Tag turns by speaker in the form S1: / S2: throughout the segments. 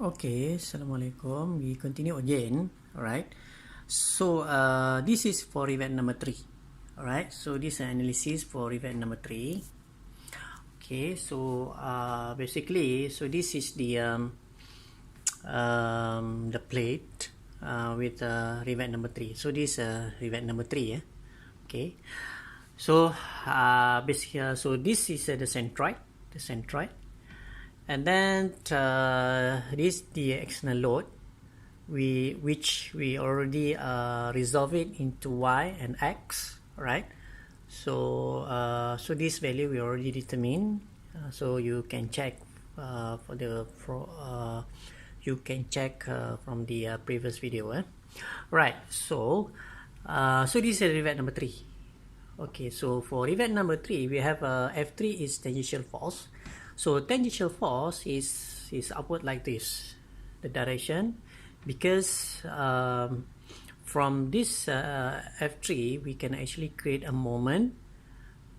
S1: Okay, Assalamualaikum. We continue again. Alright. So this is for event number 3. Alright, so this is analysis for event number 3. Okay, so basically, so this is the plate with event number 3. So this event number 3, yeah. Okay. So basically, so this is the centroid, and then this the external load, which we already resolve it into y and x, right? So so this value we already determined, so you can check you can check from the previous video, right? So so this is event number 3. Okay, so for event number 3 we have F3 is tangential force. So tangential force is upward like this, the direction, because from this F3 we can actually create a moment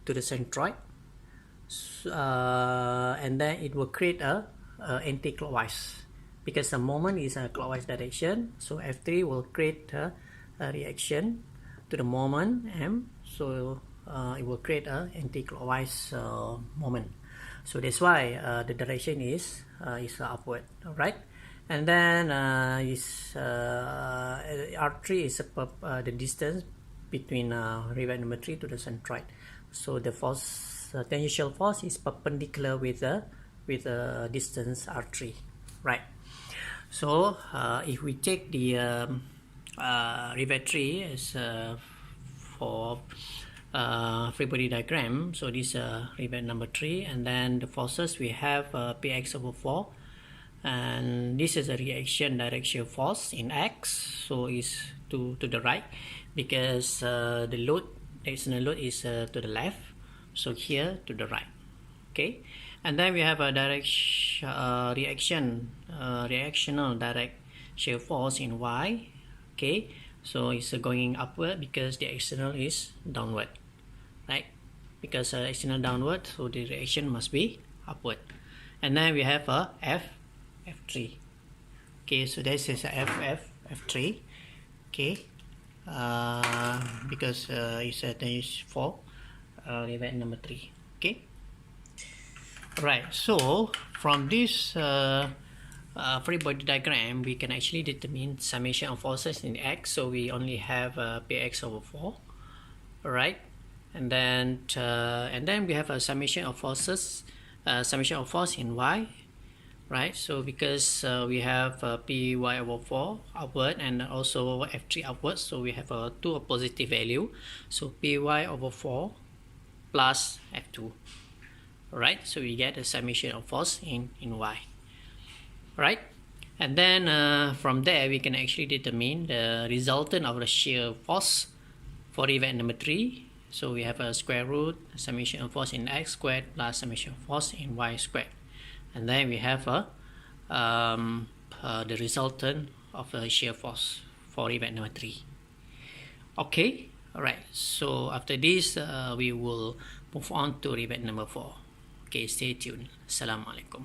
S1: to the centroid, and then it will create a anti-clockwise, because the moment is a clockwise direction. So F3 will create a reaction to the moment M, so it will create a anti-clockwise moment. So that's why the direction is upward, right? And then R3 is the distance between rivet number 3 to the centroid. So the force, tangential force, is perpendicular with the distance R3, right? So if we take the rivet 3 as for free body diagram, so this rivet number 3, and then the forces we have px over 4, and this is a reaction direction force in x, so is to the right, because the load, external load, is to the left, so here to the right. Okay, and then we have a reactional direct shear force in y. Okay, so it's going upward because the external is downward, right? Because external downward, so the reaction must be upward. And then we have a F3. Okay, so this is a F3. Okay, because it's for event number 3. Okay, right. So from this free body diagram, we can actually determine summation of forces in x. So we only have px over 4, right? And then we have a summation of forces, summation of force in y, right? So because we have py over 4 upward and also f3 upward, so we have two positive value. So py over 4 plus f2, right? So we get a summation of force in y, right? And then from there we can actually determine the resultant of the shear force for event number 3. So we have a square root summation of force in x squared plus summation of force in y squared, and then we have the resultant of the shear force for event number 3. Okay, all right. So after this we will move on to event number 4. Okay, stay tuned. Assalamualaikum.